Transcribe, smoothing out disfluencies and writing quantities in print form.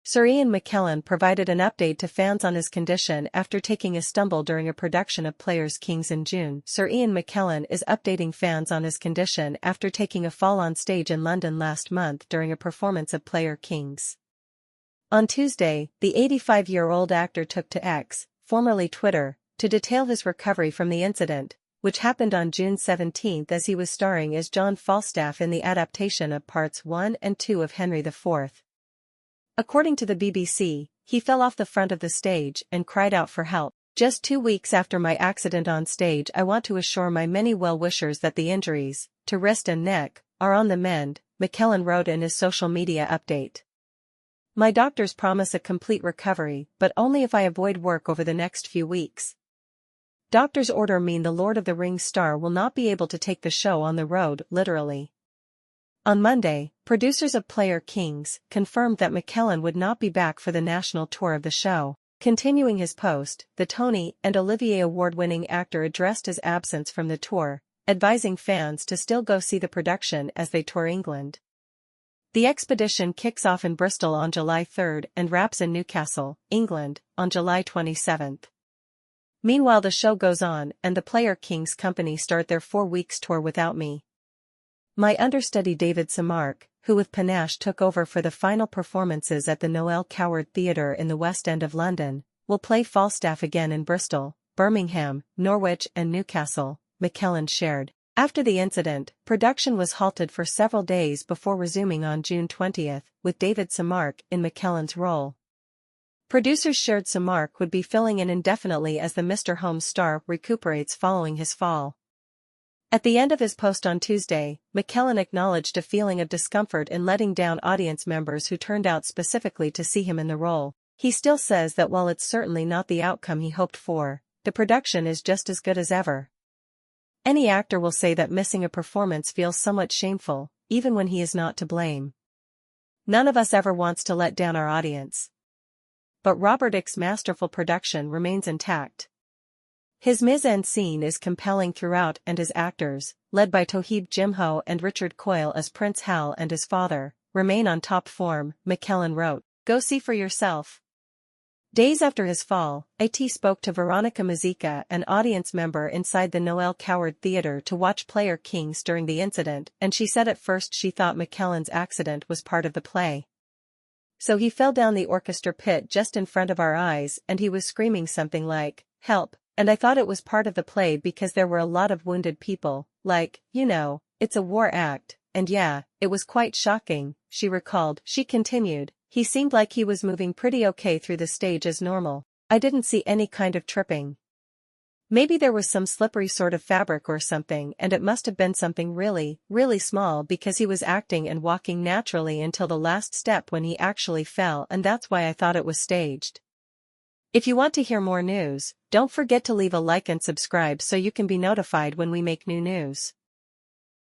Sir Ian McKellen provided an update to fans on his condition after taking a stumble during a production of Players Kings in June. Sir Ian McKellen is updating fans on his condition after taking a fall on stage in London last month during a performance of Player Kings. On Tuesday, the 85-year-old actor took to X, formerly Twitter, to detail his recovery from the incident, which happened on June 17 as he was starring as John Falstaff in the adaptation of Parts 1 and 2 of Henry IV. According to the BBC, he fell off the front of the stage and cried out for help. "Just 2 weeks after my accident on stage, I want to assure my many well-wishers that the injuries, to wrist and neck, are on the mend," McKellen wrote in his social media update. "My doctors promise a complete recovery, but only if I avoid work over the next few weeks. Doctors' order mean the Lord of the Rings star will not be able to take the show on the road, literally." On Monday, producers of Player Kings confirmed that McKellen would not be back for the national tour of the show. Continuing his post, the Tony and Olivier award-winning actor addressed his absence from the tour, advising fans to still go see the production as they tour England. The expedition kicks off in Bristol on July 3 and wraps in Newcastle, England, on July 27. Meanwhile, the show goes on and the Player Kings company start their 4 weeks tour without me. My understudy David Samark, who with panache took over for the final performances at the Noel Coward Theatre in the West End of London, will play Falstaff again in Bristol, Birmingham, Norwich and Newcastle, McKellen shared. After the incident, production was halted for several days before resuming on June 20, with David Samark in McKellen's role. Producers shared Samark would be filling in indefinitely as the Mr. Holmes star recuperates following his fall. At the end of his post on Tuesday, McKellen acknowledged a feeling of discomfort in letting down audience members who turned out specifically to see him in the role. He still says that while it's certainly not the outcome he hoped for, the production is just as good as ever. Any actor will say that missing a performance feels somewhat shameful, even when he is not to blame. None of us ever wants to let down our audience. But Robert Ick's masterful production remains intact. His mise-en-scene is compelling throughout and his actors, led by Toheeb Jimho and Richard Coyle as Prince Hal and his father, remain on top form, McKellen wrote. "Go see for yourself." Days after his fall, IT spoke to Veronica Mazica, an audience member inside the Noel Coward Theatre, to watch Player Kings during the incident, and she said at first she thought McKellen's accident was part of the play. "So he fell down the orchestra pit just in front of our eyes and he was screaming something like, 'Help,' and I thought it was part of the play because there were a lot of wounded people, like, you know, it's a war act, and yeah, it was quite shocking," she recalled. She continued, "He seemed like he was moving pretty okay through the stage as normal. I didn't see any kind of tripping. Maybe there was some slippery sort of fabric or something, and it must have been something really, really small because he was acting and walking naturally until the last step when he actually fell, and that's why I thought it was staged." If you want to hear more news, don't forget to leave a like and subscribe so you can be notified when we make new news.